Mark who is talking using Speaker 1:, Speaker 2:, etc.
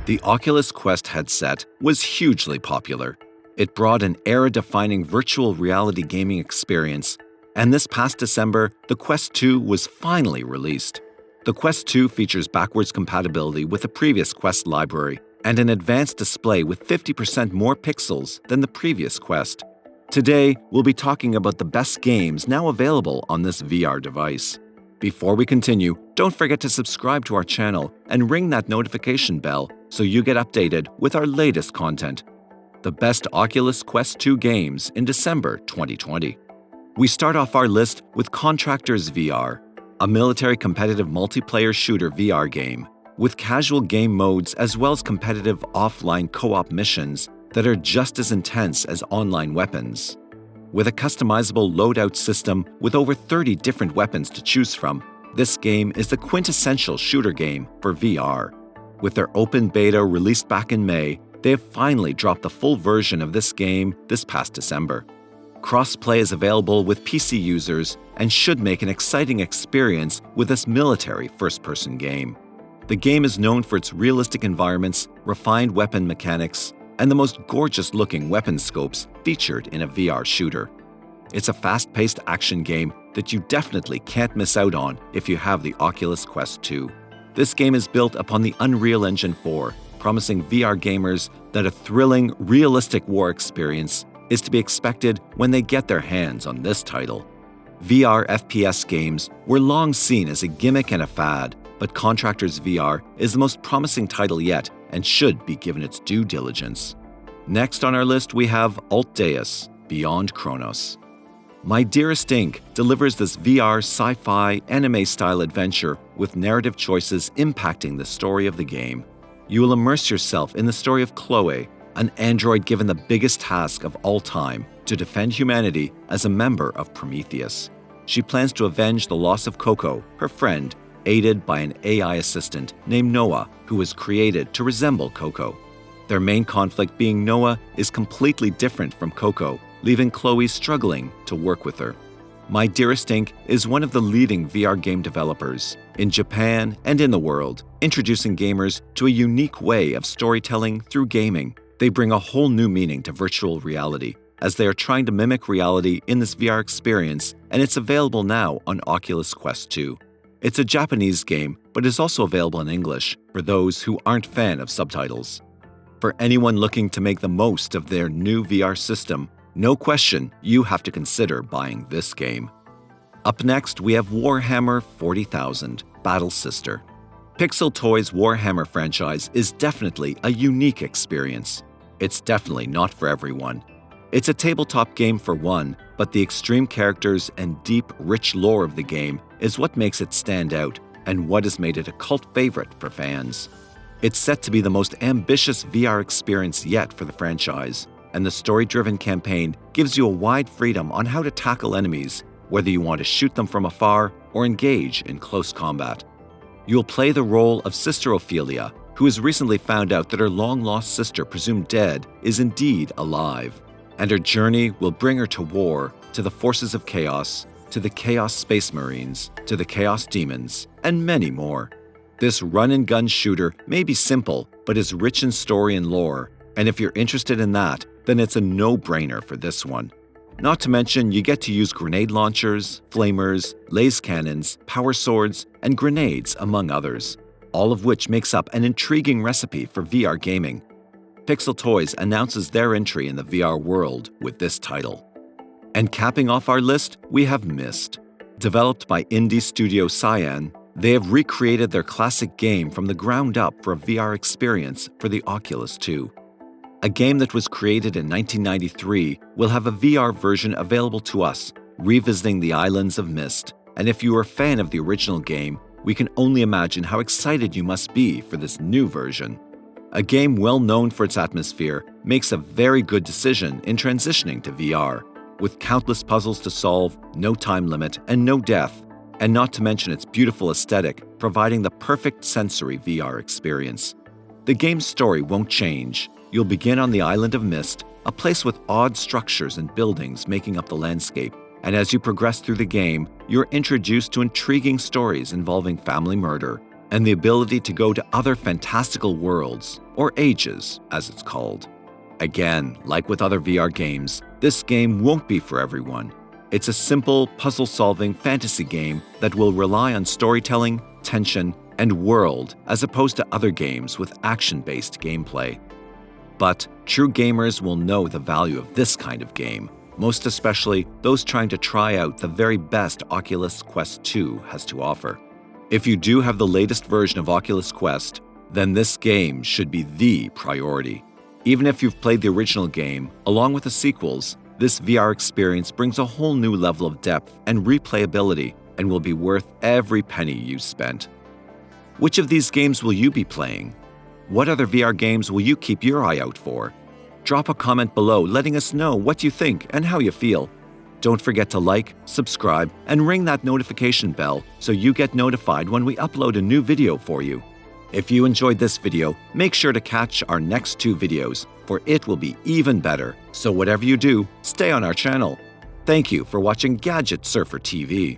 Speaker 1: The Oculus Quest headset was hugely popular. It brought an era-defining virtual reality gaming experience, and this past December, the Quest 2 was finally released. The Quest 2 features backwards compatibility with the previous Quest library and an advanced display with 50% more pixels than the previous Quest. Today, we'll be talking about the best games now available on this VR device. Before we continue, don't forget to subscribe to our channel and ring that notification bell so you get updated with our latest content. The best Oculus Quest 2 games in December 2020. We start off our list with Contractors VR, a military competitive multiplayer shooter VR game with casual game modes as well as competitive offline co-op missions that are just as intense as online weapons. With a customizable loadout system with over 30 different weapons to choose from, this game is the quintessential shooter game for VR. With their open beta released back in May, they have finally dropped the full version of this game this past December. Cross-play is available with PC users and should make an exciting experience with this military first-person game. The game is known for its realistic environments, refined weapon mechanics, and the most gorgeous-looking weapon scopes featured in a VR shooter. It's a fast-paced action game that you definitely can't miss out on if you have the Oculus Quest 2. This game is built upon the Unreal Engine 4, promising VR gamers that a thrilling, realistic war experience is to be expected when they get their hands on this title. VR FPS games were long seen as a gimmick and a fad, but Contractors VR is the most promising title yet and should be given its due diligence. Next on our list we have Altdeus, Beyond Chronos. My Dearest Inc. delivers this VR sci-fi anime-style adventure with narrative choices impacting the story of the game. You will immerse yourself in the story of Chloe, an android given the biggest task of all time to defend humanity as a member of Prometheus. She plans to avenge the loss of Coco, her friend, aided by an AI assistant named Noah, who was created to resemble Coco. Their main conflict being Noah is completely different from Coco, leaving Chloe struggling to work with her. My Dearest Inc. is one of the leading VR game developers in Japan and in the world, introducing gamers to a unique way of storytelling through gaming. They bring a whole new meaning to virtual reality, as they are trying to mimic reality in this VR experience, and it's available now on Oculus Quest 2. It's a Japanese game, but is also available in English for those who aren't fan of subtitles. For anyone looking to make the most of their new VR system, no question you have to consider buying this game. Up next, we have Warhammer 40,000, Battle Sister. Pixel Toys' Warhammer franchise is definitely a unique experience. It's definitely not for everyone. It's a tabletop game for one, but the extreme characters and deep, rich lore of the game is what makes it stand out and what has made it a cult favorite for fans. It's set to be the most ambitious VR experience yet for the franchise, and the story-driven campaign gives you a wide freedom on how to tackle enemies, whether you want to shoot them from afar or engage in close combat. You'll play the role of Sister Ophelia, who has recently found out that her long-lost sister, presumed dead, is indeed alive. And her journey will bring her to war, to the forces of chaos, to the Chaos Space Marines, to the Chaos Demons, and many more. This run-and-gun shooter may be simple, but is rich in story and lore, and if you're interested in that, then it's a no-brainer for this one. Not to mention, you get to use grenade launchers, flamers, laser cannons, power swords, and grenades, among others, all of which makes up an intriguing recipe for VR gaming. Pixel Toys announces their entry in the VR world with this title. And capping off our list, we have Myst. Developed by indie studio Cyan, they have recreated their classic game from the ground up for a VR experience for the Oculus 2. A game that was created in 1993 will have a VR version available to us, revisiting the islands of Myst. And if you are a fan of the original game, we can only imagine how excited you must be for this new version. A game well known for its atmosphere makes a very good decision in transitioning to VR, with countless puzzles to solve, no time limit, and no death, and not to mention its beautiful aesthetic, providing the perfect sensory VR experience. The game's story won't change. You'll begin on the island of Myst, a place with odd structures and buildings making up the landscape, and as you progress through the game, you're introduced to intriguing stories involving family murder, and the ability to go to other fantastical worlds, or ages, as it's called. Again, like with other VR games, this game won't be for everyone. It's a simple, puzzle-solving fantasy game that will rely on storytelling, tension, and world as opposed to other games with action-based gameplay. But true gamers will know the value of this kind of game, most especially those trying to try out the very best Oculus Quest 2 has to offer. If you do have the latest version of Oculus Quest, then this game should be the priority. Even if you've played the original game, along with the sequels, this VR experience brings a whole new level of depth and replayability and will be worth every penny you spent. Which of these games will you be playing? What other VR games will you keep your eye out for? Drop a comment below letting us know what you think and how you feel. Don't forget to like, subscribe, and ring that notification bell so you get notified when we upload a new video for you. If you enjoyed this video, make sure to catch our next 2 videos, for it will be even better. So whatever you do, stay on our channel. Thank you for watching Gadget Surfer TV.